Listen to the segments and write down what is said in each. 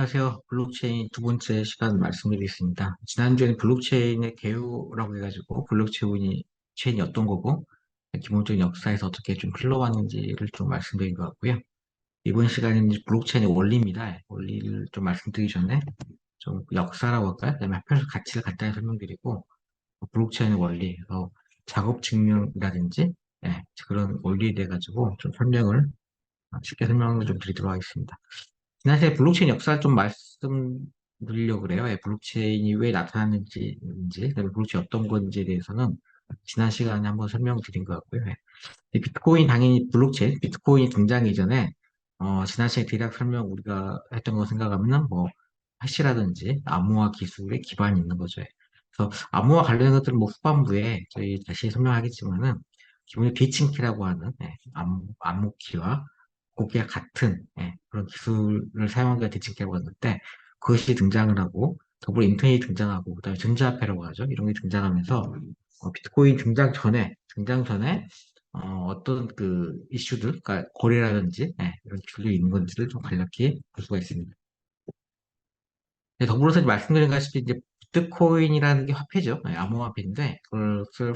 안녕하세요. 블록체인 두 번째 시간 말씀드리겠습니다. 지난주에는 블록체인의 개요라고 해가지고 블록체인이 어떤 거고 기본적인 역사에서 어떻게 좀 흘러왔는지를 좀 말씀드린 것 같고요. 이번 시간에는 이제 블록체인의 원리입니다. 원리를 좀 말씀드리기 전에 좀 역사라고 할까요? 그다음에 합해서 가치를 간단히 설명드리고 블록체인의 원리, 작업 증명이라든지 그런 원리에 대해 가지고 좀 설명을 쉽게 설명을 좀 드리도록 하겠습니다. 지난주에 블록체인 역사 좀 말씀드리려고 그래요. 블록체인이 왜 나타났는지, 그다음에 블록체인 어떤 건지에 대해서는 지난 시간에 한번 설명드린 것 같고요. 비트코인 당연히 비트코인이 등장 이전에 지난 시간에 대략 설명 우리가 했던 거 생각하면은 뭐 해시라든지 암호화 기술에 기반이 있는 거죠. 그래서 암호화 관련된 것들은 뭐 후반부에 저희 다시 설명하겠지만은 기본적으로 비칭키라고 하는 암호키와 고기와 같은 그런 기술을 사용한 게 디칭키라고 하는데 그것이 등장을 하고 더불어 인터넷이 등장하고 그다음에 전자화폐라고 하죠. 이런 게 등장하면서 비트코인 등장 전에 어떤 그 이슈들, 그러니까 거래라든지 이런 기술이 있는 건지를 좀 간략히 볼 수가 있습니다. 더불어서 이제 말씀드린 것같이 이제 비트코인이라는 게 화폐죠. 암호화폐인데 그것을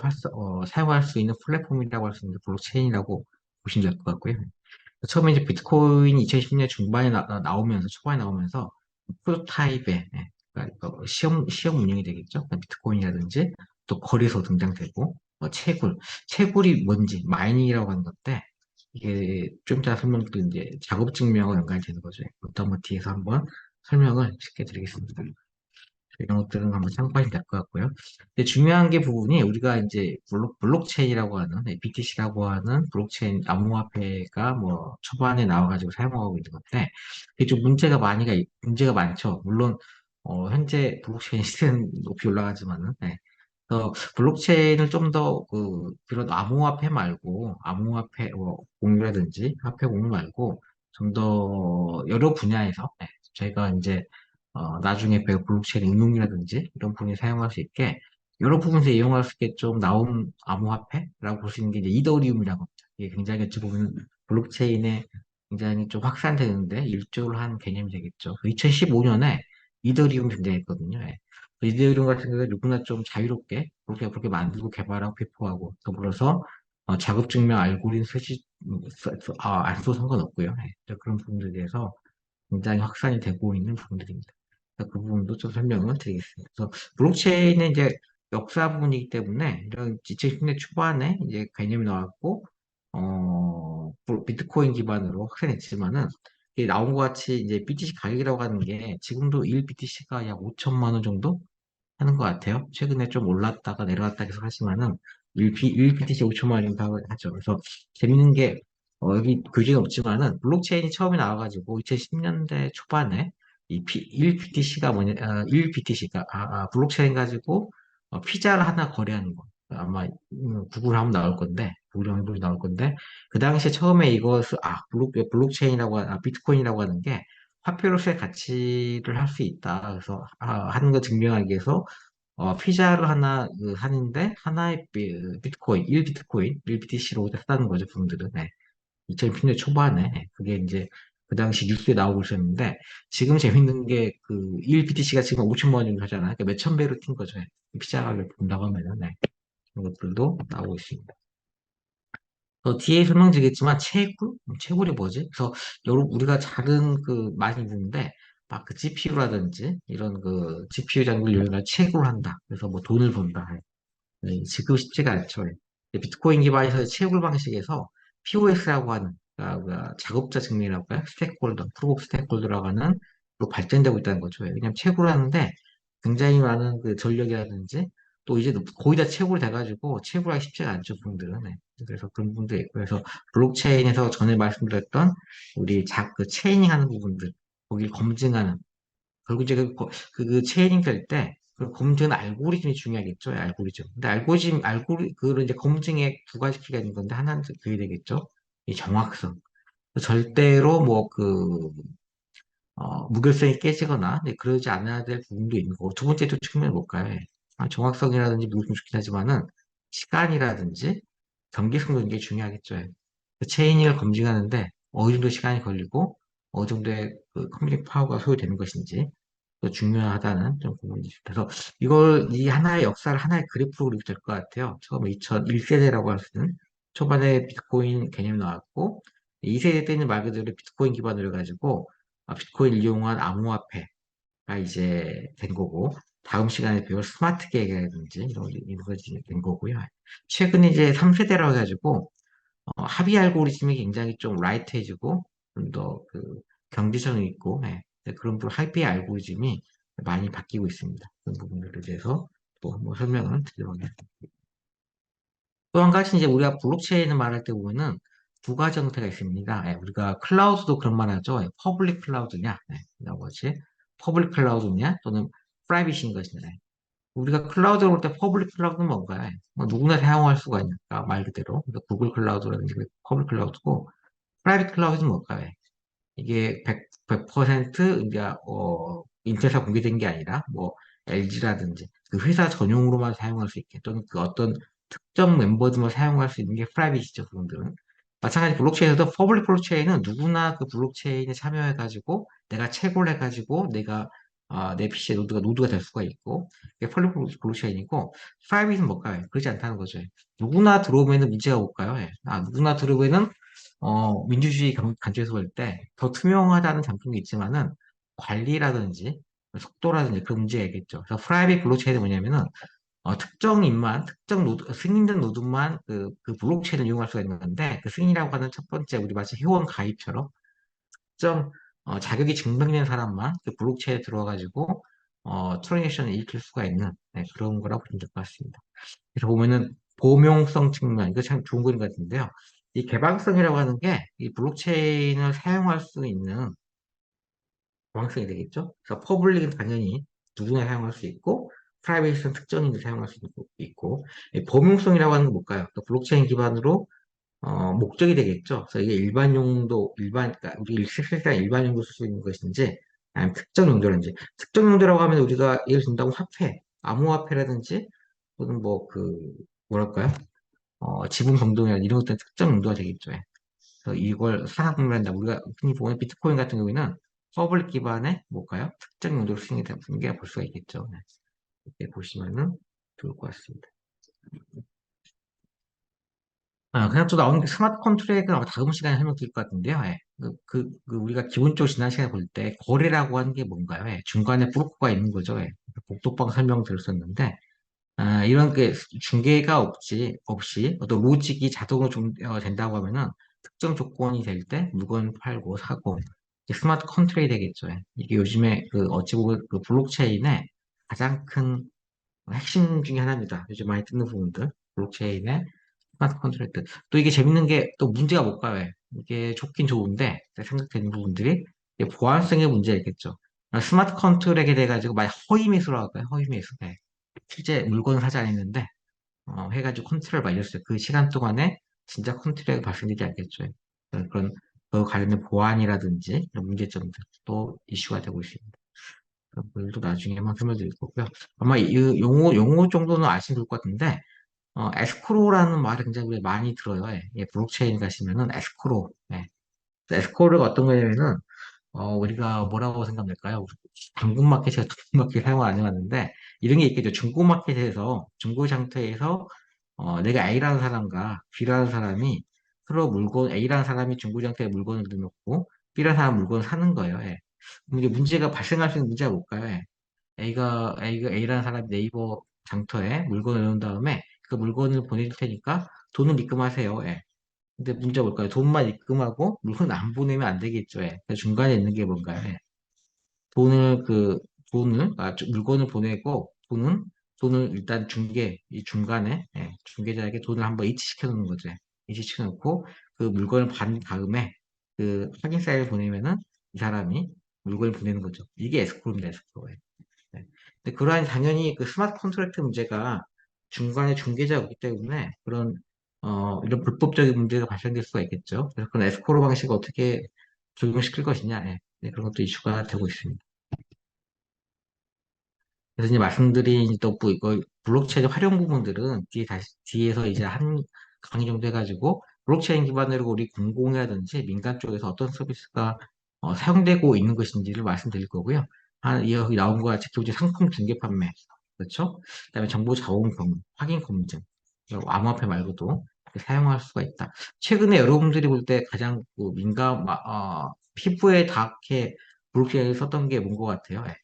사용할 수 있는 플랫폼이라고 할 수 있는 블록체인이라고 보시면 될 것 같고요. 처음에 이제 비트코인이 2010년 중반에 나오면서 초반에 나오면서 프로토타입의 그러니까 시험 운영이 되겠죠. 그러니까 비트코인이라든지 또 거래소 등장되고 채굴이 뭔지 마이닝이라고 하는 건데 이게 좀 이따 설명드린 이제 작업 증명과 연관이 되는 거죠. 어떤 뒤에서 한번 설명을 쉽게 드리겠습니다. 이런 것들은 한번 참고하시면 될 것 같고요. 근데 중요한 게 부분이 우리가 이제 블록체인이라고 하는 BTC라고 하는 블록체인 암호화폐가 뭐 초반에 나와가지고 사용하고 있는 건데 이게 좀 문제가 많죠. 물론 현재 블록체인 시대는 높이 올라가지만은 그래서 블록체인을 좀 더 그런 암호화폐 말고 암호화폐 공유라든지 화폐 공유 말고 좀 더 여러 분야에서 저희가 이제 나중에 배울 블록체인 응용이라든지 이런 부분이 사용할 수 있게 여러 부분에서 이용할 수 있게 좀 나온 암호화폐라고 볼 수 있는 게 이제 이더리움이라고 합니다. 이게 굉장히 어찌 보면 블록체인에 굉장히 좀 확산되는데 일조를 한 개념이 되겠죠. 2015년에 이더리움 등장했거든요. 이더리움 같은 경우에 누구나 좀 자유롭게 그렇게 만들고 개발하고 배포하고 더불어서 자급증명 알고리즘 안 써도 상관없고요. 그런 부분들에 대해서 굉장히 확산이 되고 있는 부분들입니다. 그래서 그 부분도 좀 설명을 드리겠습니다. 그래서 블록체인은 이제 역사 부분이기 때문에 이런 2010년 초반에 이제 개념이 나왔고, 비트코인 기반으로 확산했지만은 이게 나온 것 같이 이제 BTC 가격이라고 하는 게 지금도 1 BTC가 약 5천만 원 정도 하는 것 같아요. 최근에 좀 올랐다가 내려왔다 계속 하지만은 1BTC 5천만 원 정도 하죠. 그래서 재밌는 게 여기 교재는 없지만은 블록체인이 처음에 나와가지고 2010년대 초반에 1BTC가 1BTC가 블록체인 가지고 피자를 하나 거래하는 거. 아마 구글 하면 나올 건데 구글 해보면 나올 건데 그 당시에 처음에 이것을 비트코인이라고 하는 게 화폐로서의 가치를 할 수 있다. 그래서 하는 거 증명하기 위해서 피자를 하나 하는데 하나의 비트코인, 1BTC로 했다는 거죠, 분들은. 2010년 초반에 그게 이제 그 당시 뉴스에 나오고 있었는데 지금 재밌는 게 그 1BTC가 지금 5천만 원 정도 하잖아요. 그러니까 몇천 배로 뛴 거죠. 피자 가격 본다고 하면은 그런 것들도 나오고 있습니다. 뒤에 설명드리겠지만 채굴이 뭐지? 그래서 여러분 우리가 작은 많이 듣는데 막 그 GPU라든지 이런 그 GPU 장비를 이용해 채굴을 한다. 그래서 뭐 돈을 번다. 지금 쉽지가 않죠. 비트코인 기반에서 채굴 방식에서 POS라고 하는 작업자 증명이라고 할까요? 스테이크홀더, 프로브 오브 스테이크홀더라고 하는 로 발전되고 있다는 거죠. 왜냐하면 채굴을 하는데 굉장히 많은 그 전력이라든지 또 이제 거의 다 채굴이 돼가지고 채굴하기 쉽지가 않죠, 분들은. 그래서 그런 부분도 있고 그래서 블록체인에서 전에 말씀드렸던 우리 그 체이닝 하는 부분들 거기 검증하는 결국 이제 그 체이닝 될 때, 그 검증 알고리즘이 중요하겠죠, 알고리즘. 근데 그걸 이제 검증에 두 가지 키가 있는 건데, 하나는 그게 되겠죠. 이 정확성. 절대로 무결성이 깨지거나, 그러지 않아야 될 부분도 있는 거고, 두 번째 또 측면을 볼까요? 정확성이라든지 무결성 좋긴 하지만은, 시간이라든지, 경계성도 굉장히 중요하겠죠. 체이닝을 검증하는데, 어느 정도 시간이 걸리고, 어느 정도의 그 컴퓨팅 파워가 소요되는 것인지 또 중요하다는 좀 부분이 있습니다. 그래서 이걸 이 하나의 역사를 하나의 그래프로 그리면 될 것 같아요. 처음에 2001세대라고 할 수는 초반에 비트코인 개념이 나왔고 2세대 때는 말 그대로 비트코인 기반으로 해가지고 비트코인을 이용한 암호화폐가 이제 된 거고 다음 시간에 배울 스마트 계획이라든지 이런 것이 된 거고요. 최근에 이제 3세대라고 해가지고 합의 알고리즘이 굉장히 좀 라이트해지고 좀 더 그 경제성이 있고 그런 합의 알고리즘이 많이 바뀌고 있습니다. 그런 부분들에 대해서 또 한번 설명을 드리도록 하겠습니다. 또 한 가지 이제 우리가 블록체인을 말할 때 보면은 두 가지 형태가 있습니다. 우리가 클라우드도 그런 말 하죠. 퍼블릭 클라우드냐, 이런 거지. 퍼블릭 클라우드냐 또는 프라이빗인 것이냐. 우리가 클라우드를 볼 때 퍼블릭 클라우드는 뭔가요? 뭐 누구나 사용할 수가 있는 말 그대로 그러니까 구글 클라우드라든지 퍼블릭 클라우드고 프라이빗 클라우드는 뭘까요? 이게 100% 이제 인터넷에 공개된 게 아니라 뭐 LG라든지 그 회사 전용으로만 사용할 수 있게 또는 그 어떤 특정 멤버들만 사용할 수 있는 게 프라이빗이죠. 그분들은 마찬가지 블록체인에서도 퍼블릭 블록체인은 누구나 그 블록체인에 참여해가지고 내가 채굴 해가지고 내가 내 PC에 노드가 될 수가 있고 이게 퍼블릭 블록체인이고 프라이빗은 뭘까요? 그렇지 않다는 거죠. 누구나 들어오면은 문제가 올까요? 누구나 들어오면은 민주주의 관점에서 볼 때 더 투명하다는 장점이 있지만은 관리라든지 속도라든지 그런 문제가 있겠죠. 그래서 프라이빗 블록체인이 뭐냐면은 특정인만, 특정 노드, 승인된 노드만 그 블록체인을 이용할 수가 있는 건데 그 승인이라고 하는 첫 번째 우리 마치 회원 가입처럼 특정 자격이 증명된 사람만 그 블록체인에 들어와가지고 트랜잭션을 일으킬 수가 있는 그런 거라고 보시면 될 것 같습니다. 그래서 보면은 범용성 측면, 이거 참 좋은 그림 같은데요. 이 개방성이라고 하는 게 이 블록체인을 사용할 수 있는 개방성이 되겠죠. 그래서 퍼블릭은 당연히 누구나 사용할 수 있고, 프라이빗은 특정인이 사용할 수 있고, 이 범용성이라고 하는 건 뭘까요? 또 블록체인 기반으로 목적이 되겠죠. 그래서 이게 일반 용도, 그러니까 우리 실생활 일반 용도 쓸 수 있는 것인지, 아니면 특정 용도라든지, 특정 용도라고 하면 우리가 예를 든다고 화폐, 암호화폐라든지, 또는 뭐랄까요? 지분 변동이나 이런 것들은 특정 용도가 되겠죠. 그래서 이걸 산업공유한다. 우리가 흔히 보는 비트코인 같은 경우에는 퍼블릭 기반의 뭘까요? 특정 용도로 수익이 되는 게 볼 수가 있겠죠. 이렇게 보시면은 좋을 것 같습니다. 그냥 또 나오는 게 스마트 컨트랙은 아마 다음 시간에 설명드릴 것 같은데요. 우리가 기본적으로 지난 시간에 볼 때 거래라고 하는 게 뭔가요? 중간에 브로커가 있는 거죠. 복독방 설명 드렸었는데, 이런 게 중개가 없이 어떤 로직이 자동으로 된다고 하면은 특정 조건이 될 때 물건 팔고 사고 이게 스마트 컨트롤이 되겠죠. 이게 요즘에 어찌 보면 그 블록체인의 가장 큰 핵심 중에 하나입니다. 요즘 많이 뜨는 부분들 블록체인의 스마트 컨트랙트. 또 이게 재밌는 게 또 문제가 뭘까요? 이게 좋긴 좋은데 생각되는 부분들이 이게 보안성의 문제겠죠. 스마트 컨트랙에 대해 가지고 만약 허위 매수라고 할까요? 허위 매수. 실제 물건을 사지 않았는데 해가지고 컨트롤 말렸어요. 그 시간 동안에 진짜 컨트롤이 발생되지 않겠죠. 그 관련된 보안이라든지 이런 문제점들 또 이슈가 되고 있습니다. 그런 것들도 나중에 한번 설명드릴 거고요. 아마 이 용어 정도는 아시면 좋을 것 같은데 에스크로라는 말을 굉장히 많이 들어요. 블록체인 가시면은 에스크로. 에스크로가 어떤 거냐면은 우리가 뭐라고 생각될까요? 당근마켓, 제가 당근마켓 사용을 안 해봤는데, 이런 게 있겠죠. 중고마켓에서, 중고 장터에서, 내가 A라는 사람과 B라는 사람이 서로 A라는 사람이 중고 장터에 물건을 넣어놓고, B라는 사람 물건을 사는 거예요. 그럼 이제 문제가 발생할 수 있는 문제가 뭘까요? A라는 사람이 네이버 장터에 물건을 넣은 다음에 그 물건을 보내줄 테니까 돈을 입금하세요. 근데 문제가 뭘까요? 돈만 입금하고 물건 안 보내면 안 되겠죠. 그래서 중간에 있는 게 뭔가요? 돈을 물건을 보내고 돈을 일단 이 중간에 중개자에게 돈을 한번 이체시켜 놓는 거죠. 이체시켜 놓고 그 물건을 받은 다음에 그 확인 사인을 보내면은 이 사람이 물건을 보내는 거죠. 이게 에스크로입니다. 에스크로. 네. 근데 그러한 당연히 그 스마트 컨트랙트 문제가 중간에 중개자가 없기 때문에 이런 불법적인 문제가 발생될 수가 있겠죠. 그래서 그런 에스코로 방식을 어떻게 적용시킬 것이냐, 네, 그런 것도 이슈가 되고 있습니다. 그래서 이제 말씀드린 이거 블록체인 활용 부분들은 뒤에서 이제 한 강의 정도 해가지고 블록체인 기반으로 우리 공공이라든지 민간 쪽에서 어떤 서비스가 사용되고 있는 것인지를 말씀드릴 거고요. 여기 나온 거 같이 기본적으로 상품 중개 판매, 그렇죠? 그다음에 정보 자원 검, 확인 검증, 암호화폐 말고도 이렇게 사용할 수가 있다. 최근에 여러분들이 볼 때 가장 그 피부에 닿게 블록체인을 썼던 게 뭔 것 같아요? 예.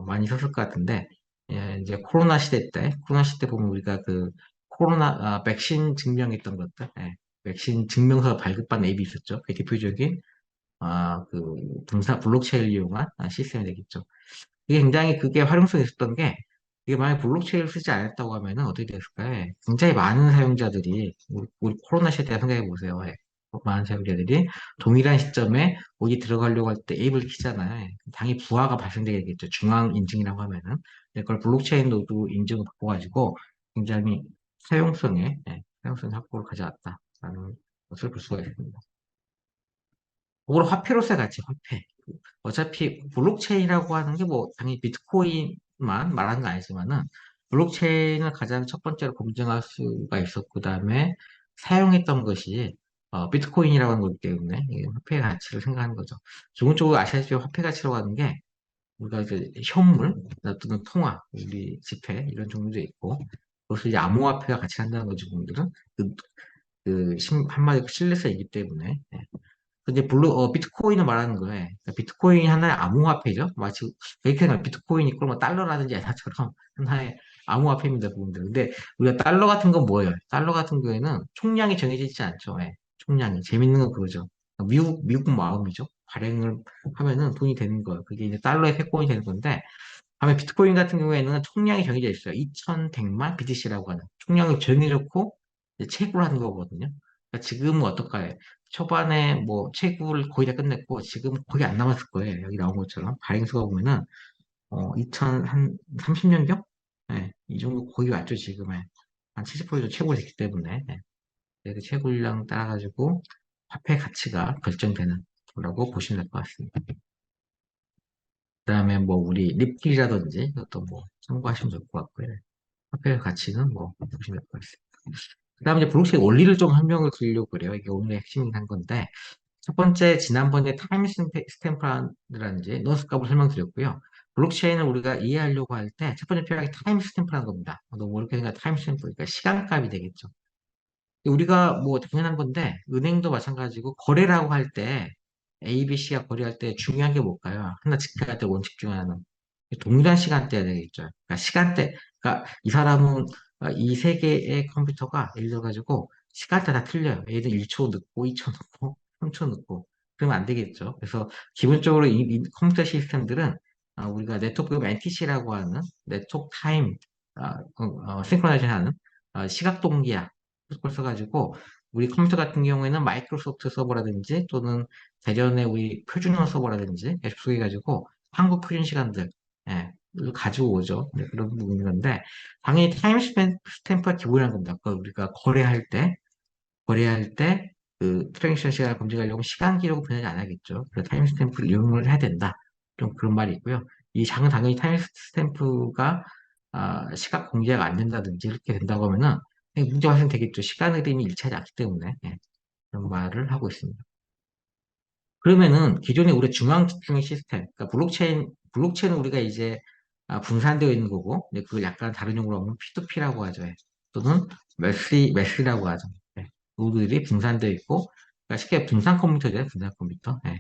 많이 썼을 것 같은데, 예, 이제 코로나 시대 보면 우리가 그 백신 증명했던 것들, 예, 백신 증명서 발급받는 앱이 있었죠. 그 대표적인, 블록체인을 이용한 시스템이 되겠죠. 이게 굉장히 그게 활용성이 있었던 게, 이게 만약 블록체인을 쓰지 않았다고 하면은 어떻게 됐을까요? 예, 굉장히 많은 사용자들이, 우리 코로나 시대 생각해 보세요. 예. 많은 사용자들이 동일한 시점에 어디 들어가려고 할 때 앱을 키잖아요. 예. 당연히 부하가 발생되겠죠. 중앙 인증이라고 하면은. 그걸 블록체인 노드 인증을 바꿔가지고 굉장히 사용성 확보를 가져왔다라는 것을 볼 수가 있습니다. 그걸 화폐로서의 가치, 화폐. 어차피 블록체인이라고 하는 게 뭐 당연히 비트코인만 말하는 건 아니지만은 블록체인을 가장 첫 번째로 검증할 수가 있었고 그다음에 사용했던 것이 비트코인이라고 하는 거기 때문에 이 화폐의 가치를 생각하는 거죠. 기본적으로 아시다시피 화폐 가치라고 하는 게 우리가 이제 현물 또는 통화, 우리 지폐 이런 종류도 있고 그것을 이제 암호화폐가 같이 한다는 거죠. 분들은 한마디로 신뢰성이기 때문에 근데 비트코인을 말하는 거예요. 그러니까 비트코인이 하나의 암호화폐죠. 마치 이렇게 생각 비트코인이 그러면 달러라든지 에사처럼 하나의 암호화폐입니다, 부분들. 근데 우리가 달러 같은 건 뭐예요? 달러 같은 경우에는 총량이 정해져 있지 않죠. 예. 총량이. 재밌는 건 그거죠. 미국 마음이죠. 발행을 하면은 돈이 되는 거예요. 그게 이제 달러의 패권이 되는 건데, 다음에 비트코인 같은 경우에는 총량이 정해져 있어요. 2100만 BTC라고 하는. 총량을 정해놓고 이제 채굴 하는 거거든요. 그러니까 지금은 어떨까요? 초반에 뭐 채굴 거의 다 끝냈고 지금 거의 안 남았을 거예요. 여기 나온 것처럼. 발행수가 보면은 30년경? 네, 이 정도 거의 왔죠, 지금은. 한 70% 정도 채굴됐기 때문에. 네. 그 채굴량 따라가지고 화폐 가치가 결정되는 거라고 보시면 될 것 같습니다. 그다음에 뭐 우리 립길이라든지 이것도 뭐 참고하시면 좋을 것 같고요. 화폐 가치는 뭐 보시면 될 것 같습니다. 그다음에 이제 블록체인 원리를 좀 설명을 드리려고 그래요. 이게 오늘의 핵심이긴 한 건데 첫 번째 지난번에 타임 스탬프라든지 너스 값을 설명드렸고요. 블록체인을 우리가 이해하려고 할 때 첫 번째 필요한 게 타임 스탬프라는 겁니다. 너무 어렵게 생각 타임 스탬프 그러니까 시간값이 되겠죠. 우리가 뭐 당연한 건데 은행도 마찬가지고 거래라고 할 때 ABC가 거래할 때 중요한 게 뭘까요? 하나 지켜야 될 원칙 중 하나는 동일한 시간대야 되겠죠. 그러니까 시간대, 그러니까 이 사람은 이 세 개의 컴퓨터가 예를 들어 가지고 시간대 다 틀려요. 얘들 1초 늦고 2초 늦고 3초 늦고 그러면 안 되겠죠. 그래서 기본적으로 이 컴퓨터 시스템들은 우리가 네트워크 NTC라고 하는 네트워크 타임 싱크로나이즈션 하는 시각 동기화 그걸 써가지고 우리 컴퓨터 같은 경우에는 마이크로소프트 서버라든지 또는 대전의 우리 표준어 서버라든지 접속해가지고 한국 표준 시간들 예, 이걸 가지고 오죠. 네, 그런 부분인 건데 당연히 타임 스탬프가 기본이라는 겁니다. 우리가 거래할 때 그 트랜잭션 시간을 검증하려면 시간 기록을 변하지 않아야겠죠. 그래서 타임 스탬프를 이용을 해야 된다. 좀 그런 말이 있고요. 이 장은 당연히 타임 스탬프가 시각 공개가 안 된다든지 이렇게 된다고 하면은 문제가 발생되겠죠. 시간 흐름이 일치하지 않기 때문에 예, 그런 말을 하고 있습니다. 그러면은 기존에 우리 중앙 집중의 시스템, 그러니까 블록체인은 우리가 이제 분산되어 있는 거고, 근데 그걸 약간 다른 용어로 하면 P2P라고 하죠. 예. 또는 메스라고 하죠. 예. 노드들이 분산되어 있고, 그러니까 쉽게 분산 컴퓨터죠. 분산 컴퓨터. 예.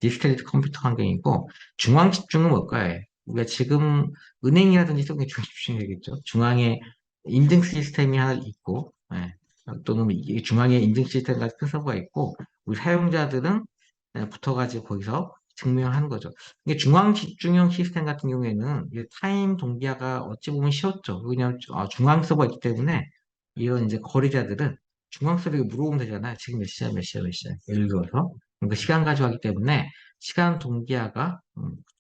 디스트리트 컴퓨터 환경이고, 중앙 집중은 뭘까요? 예. 우리가 지금 은행이라든지 이런 게 중앙 집중이 되겠죠. 중앙에 인증 시스템이 하나 있고, 예. 또는 이 중앙에 인증 시스템 같은 큰 서버가 있고, 우리 사용자들은 붙어가지고 거기서 증명하는 거죠. 이게 중앙 집중형 시스템 같은 경우에는 이게 타임 동기화가 어찌 보면 쉬웠죠. 왜냐하면 중앙 서버가 있기 때문에 이런 이제 거래자들은 중앙 서버에 물어보면 되잖아요. 지금 몇 시야, 몇 시야, 몇 시야. 예를 들어서 그 시간 가져가기 때문에 시간 동기화가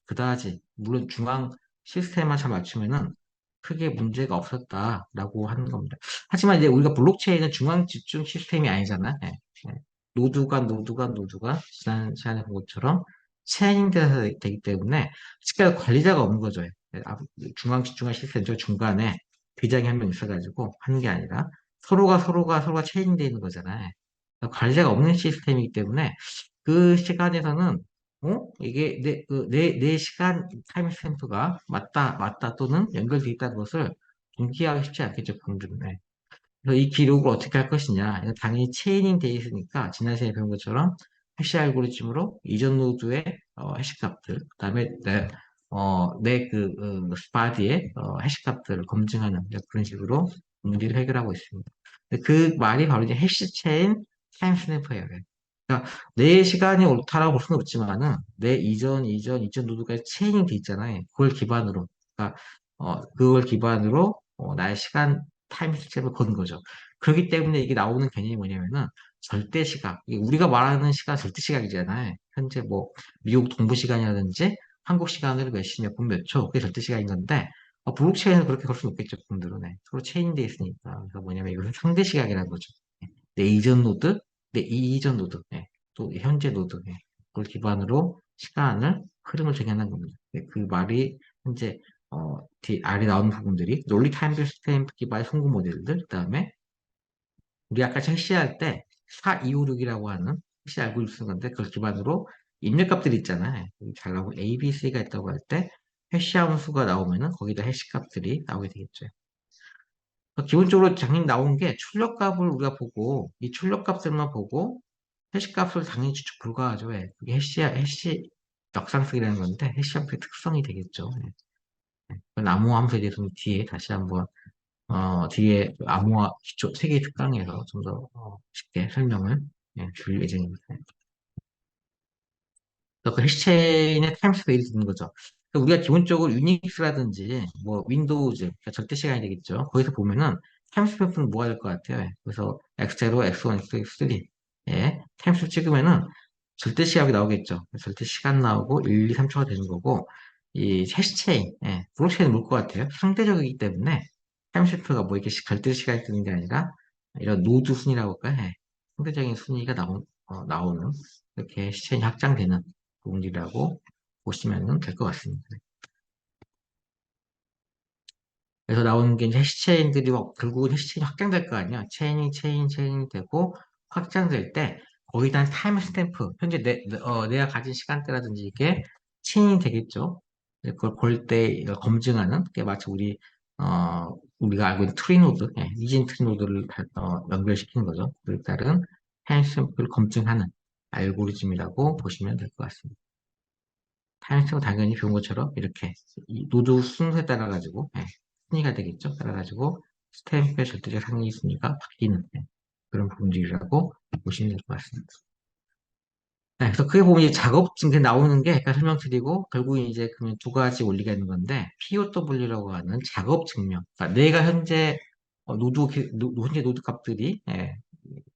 그다지 물론 중앙 시스템만 잘 맞추면은 크게 문제가 없었다라고 하는 겁니다. 하지만 이제 우리가 블록체인은 중앙 집중 시스템이 아니잖아요. 예, 예. 노드가 지난 시간에 본 것처럼 체인돼서 되기 때문에 실제 관리자가 없는 거죠. 예, 중앙 집중화 시스템 저 중간에 대장이 한 명 있어가지고 하는 게 아니라 서로가 체인되어 있는 거잖아요. 그러니까 관리자가 없는 시스템이기 때문에 그 시간에서는 이게 내 시간 타임스탬프가 맞다 또는 연결돼 있다는 것을 동기화하기 쉽지 않겠죠, 분들은. 네. 그래서 이 기록을 어떻게 할 것이냐. 이거 당연히 체이닝 돼 있으니까, 지난 시간에 배운 것처럼 해시 알고리즘으로 이전 노드의 해시 값들, 그다음에 내 스파디의 해시 값들을 검증하는 그런 식으로 문제를 해결하고 있습니다. 근데 그 말이 바로 이제 해시 체인 타임 스탬프예요. 그러니까 내 시간이 옳다라고 볼 수는 없지만은 내 이전 노드가 체인이 돼 있잖아요. 그걸 기반으로 나의 시간 타임 스텝을 거는 거죠. 그렇기 때문에 이게 나오는 개념이 뭐냐면은 절대 시각. 이게 우리가 말하는 시간 절대 시각이잖아요. 현재 뭐 미국 동부 시간이라든지 한국 시간으로 몇 시, 몇 분, 몇 초. 그게 절대 시간인 건데 블록체인은 그렇게 볼 수는 없겠죠. 분들은. 네. 서로 체인돼 있으니까. 그래서 뭐냐면 이것은 상대 시각이라는 거죠. 네. 내 이전 노드, 내 이전 노드, 네. 또 현재 노드. 네. 그걸 기반으로 시간을 흐름을 정의하는 겁니다. 네. 그 말이 현재 아래 나오는 부분들이 논리 타임스 스탬프 기반의 송금 모델들, 그다음에 우리 아까 해시할 때 4256이라고 하는 해시 알고리즘 쓰는 건데 그걸 기반으로 입력값들이 있잖아요. 여기 잘 나오고 A, B, C가 있다고 할 때 해시 함수가 나오면은 거기다 해시 값들이 나오게 되겠죠. 기본적으로 당연히 나온 게 출력값을 우리가 보고 이 출력값들만 보고 해시 값을 당연히 추측 불가하죠. 왜? 그게 해시 역상식이라는 건데 해시 함수의 특성이 되겠죠. 나무 함수에 대해서는 뒤에 다시 한번 뒤에 그 암호화 기초 세개 특강에서 좀 더 쉽게 설명을 줄 예정입니다. 그래서 그 해시체인의 타임스페이스 있는 거죠. 그러니까 우리가 기본적으로 유닉스라든지 뭐 윈도우즈 그러니까 절대 시간이 되겠죠. 거기서 보면은 타임스탬프는 뭐가 될 것 같아요. 그래서 X0, X1, X3 예, 타임스탬프 찍으면은 절대 시각이 나오겠죠. 절대 시간 나오고 1, 2, 3초가 되는 거고 이 해시체인, 블록체인은 뭘 것 같아요? 상대적이기 때문에 타임스탬프가 뭐 이렇게 절대 시간이 뜨는 게 아니라 이런 노드 순위라고 할까요? 상대적인 순위가 나오는 이렇게 시체인이 확장되는 부분이라고 보시면 될 것 같습니다. 그래서 나오는 게 이제 해시체인들이 결국은 해시체인이 확장될 거 아니야. 체인이 되고 확장될 때 거기다 타임 스탬프, 현재 내가 가진 시간대라든지 이게 체인이 되겠죠. 이제 그걸 볼 때 이걸 검증하는 게 마치 우리가 알고 있는 트리노드, 이진 트리노드를 연결시키는 거죠. 그에 따른 타임 스탬프를 검증하는 알고리즘이라고 보시면 될 것 같습니다. 타임스는 당연히 배운 것처럼 이렇게 이 노드 순서에 따라 가지고 순위가 되겠죠. 따라 가지고 스탬프의 절대적 상위 순위가 바뀌는 그런 부분들이라고 보시면 될 것 같습니다. 그래서 크게 보면 이제 작업 증에 나오는 게 아까 설명드리고 결국 이제 그러면 두 가지 원리가 있는 건데 POW라고 하는 작업 증명. 그러니까 내가 현재 현재 노드 값들이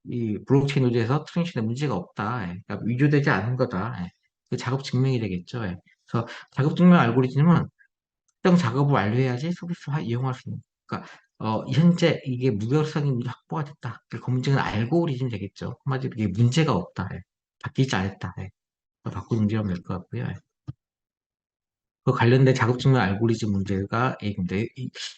이 블록체인 노드에서 트랜식션에 문제가 없다. 그러니까 위조되지 않은 거다. 그 작업 증명이 되겠죠. 그래서 작업 증명 알고리즘은 특정 작업을 완료해야지 서비스를 이용할 수 있는. 그러니까 현재 이게 무결성이 확보가 됐다. 그 검증은 알고리즘 되겠죠. 한마디로 이게 문제가 없다. 바뀌지 않았다. 바꾸는 문제라면 될 것 같고요. 그 관련된 작업 증명 알고리즘 문제가 A인데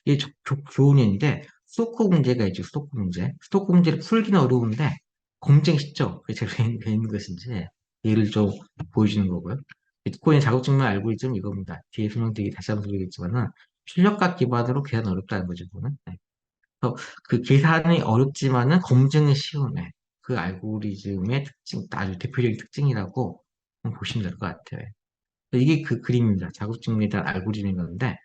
이게 좋은 얘기인데 스토크 문제가 있죠. 스토크 문제. 스토크 문제를 풀기는 어려운데 검증이 쉽죠. 그게 제일 왜 있는 것인지 예를 좀 보여주는 거고요. 비트코인 작업 증명 알고리즘 이겁니다. 뒤에 설명드리기 다시 한번 드리겠지만은 출력값 기반으로 계산 어렵다는 거죠. 그거는. 그래서 그 계산이 어렵지만은 검증이 쉬운 그 알고리즘의 특징, 아주 대표적인 특징이라고 보시면 될 것 같아요. 이게 그 그림입니다. 자급증명에 대한 알고리즘인 건데,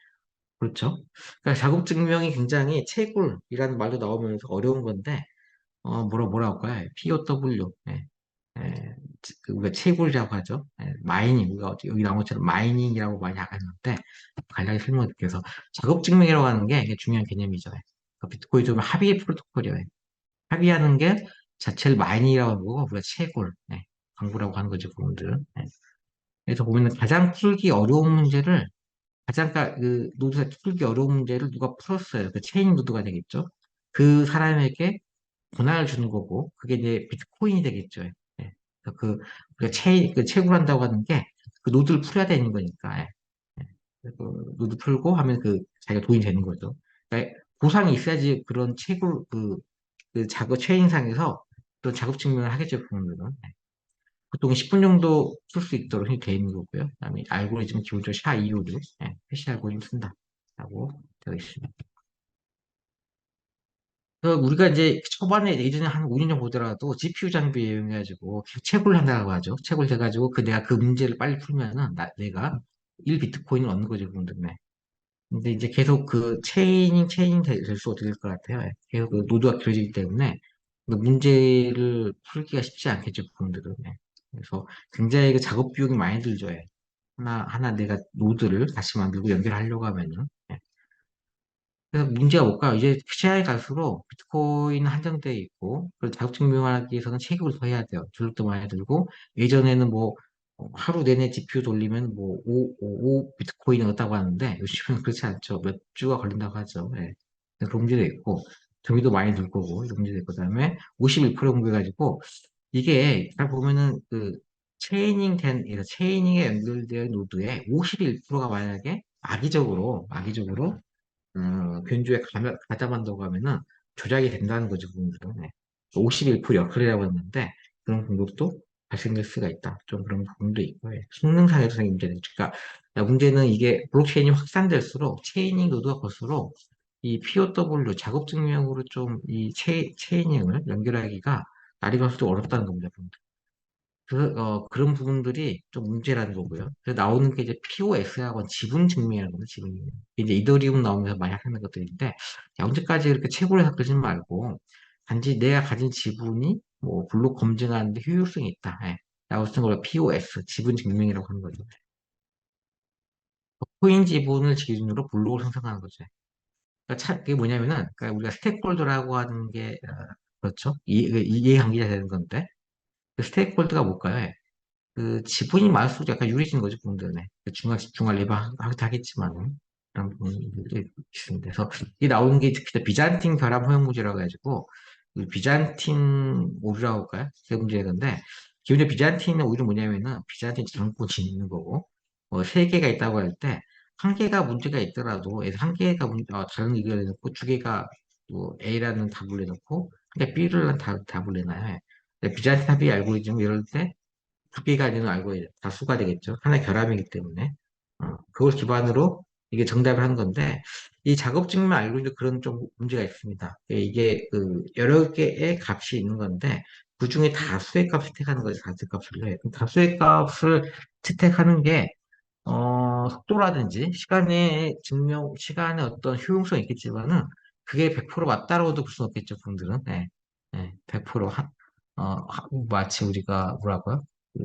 그렇죠? 그러니까 자급증명이 굉장히 채굴이라는 말도 나오면서 어려운 건데, 뭐라고 할까요? POW. 우리가 채굴이라고 하죠. 마이닝. 우리가 여기 나온 것처럼 마이닝이라고 많이 하는데, 간략히 설명드릴게요. 그래서 작업증명이라고 하는 게 이게 중요한 개념이죠. 그러니까 비트코인 좀 합의 프로토콜이에요. 합의하는 게 자체를 마이닝이라고 하고, 우리가 채굴, 광부라고 하는 거죠, 부분들. 그래서 보면은 가장 풀기 어려운 문제를 그 노드가 풀기 어려운 문제를 누가 풀었어요. 그 체인 노드가 되겠죠. 그 사람에게 권한을 주는 거고 그게 이제 비트코인이 되겠죠. 그래서 우리가 그 채굴한다고 하는 게 그 노드를 풀어야 되는 거니까. 그 노드 풀고 하면 자기가 돈이 되는 거죠. 그러니까 보상이 있어야지 그런 채굴 그 작업 체인상에서 그런 작업 증명을 하겠죠. 그분들은. 보통 10분 정도 쓸 수 있도록 되어 있는 거고요. 그다음에 알고리즘은 기본적으로 샤256 캐시 알고리즘 쓴다라고 되어 있습니다. 우리가 이제 초반에 예전에 한 5년 정도 보더라도 GPU 장비 이용해가지고 채굴을 한다고 하죠. 채굴 돼가지고 내가 그 문제를 빨리 풀면은 내가 1비트코인을 얻는 거죠, 그분들네. 근데 이제 계속 그 체이닝 될수 어떻게 될 것 같아요. 예. 계속 그 노드가 길어지기 때문에 그 문제를 풀기가 쉽지 않겠죠, 그분들은. 예. 그래서 굉장히 그 작업 비용이 많이 들죠. 예. 하나 내가 노드를 다시 만들고 연결하려고 하면은. 예. 그래서 문제가 뭘까요? 이제 시간이 갈수록 비트코인은 한정되어 있고, 그걸 자격증명하기 위해서는 체급을 더 해야 돼요. 주력도 많이 들고, 예전에는 뭐, 하루 내내 GPU 돌리면 뭐, 5 비트코인을 얻다고 하는데, 요즘은 그렇지 않죠. 몇 주가 걸린다고 하죠. 예. 그런 문제도 있고, 정비도 많이 들 거고, 이런 문제도 있고, 그다음에 51% 공개해가지고, 이게 잘 보면은 그, 체이닝에 연결된 노드의 51%가 만약에 악의적으로 변주에 가담한다고 하면은 조작이 된다는 거죠, 부분들은. 네. 51% 역할이라고 했는데 그런 공격도 발생될 수가 있다. 좀 그런 부분도 있고, 예. 성능상에도 생긴 문제는. 그러니까 문제는 이게 블록체인이 확산될수록 체이닝 노드가 걸수록 이 POW 작업 증명으로 좀 이 체이닝을 연결하기가 날이 갈수록 어렵다는 겁니다. 그런 부분들이 좀 문제라는 거고요. 그래서 나오는 게 이제 POS하고 지분 증명이라는 거죠, 지분 증명. 이제 이더리움 나오면서 많이 하는 것들인데, 야, 언제까지 이렇게 채굴해서 그러지 말고, 단지 내가 가진 지분이 뭐 블록 검증하는데 효율성이 있다. 예. 라고 쓰는 걸 POS, 지분 증명이라고 하는 거죠. 코인 지분을 기준으로 블록을 생성하는 거죠. 그러니까 그게 뭐냐면은, 그러니까 우리가 스테이크홀더라고 하는 게, 그렇죠. 이해관계자 되는 건데, 그 스테이크홀더가 뭘까요? 예. 그 지분이 많을수록 약간 유리해지는 거죠, 그분들은. 중간 레버하기도 하겠지만은. 그런 부분들이 있습니다. 그래서 이 나오는 게 특히 비잔틴 결합 허용무제라고 해가지고, 이 비잔틴 오류라고 할까요? 그 문제인데, 기존의 비잔틴은 오히려 뭐냐면은, 비잔틴 장고 짓는 거고, 세 개가 있다고 할 때, 한 개가 문제가 있더라도, 한 개가 다른 의견을 내놓고, 두 개가 뭐 A라는 답을 내놓고, 그러니까 B를 답을 내놔요. 비잔틴 합의 알고리즘 이럴 때, 두 개가 아니는 알고리즘, 다수가 되겠죠. 하나의 결합이기 때문에. 그걸 기반으로 이게 정답을 하는 건데, 이 작업 증명 알고리즘도 그런 좀 문제가 있습니다. 이게 그 여러 개의 값이 있는 건데, 그 중에 다수의 값을 택하는 거죠. 다수의 값을. 다수의 값을 채택하는 게, 속도라든지 시간의 어떤 효용성이 있겠지만은, 그게 100% 맞다라고도 볼 수는 없겠죠, 분들은. 네. 네, 100% 마치 우리가 뭐라고요? 그,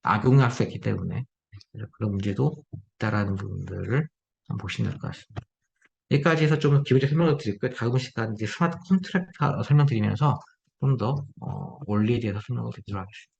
악용할 수 있기 때문에 그래서 그런 문제도 있다라는 부분들을 한번 보시면 될 것 같습니다. 여기까지 해서 좀 기본적인 설명을 드릴고요. 다음 시간 이제 스마트 컨트랙트 설명드리면서 좀 더 원리에 대해서 설명을 드리도록 하겠습니다.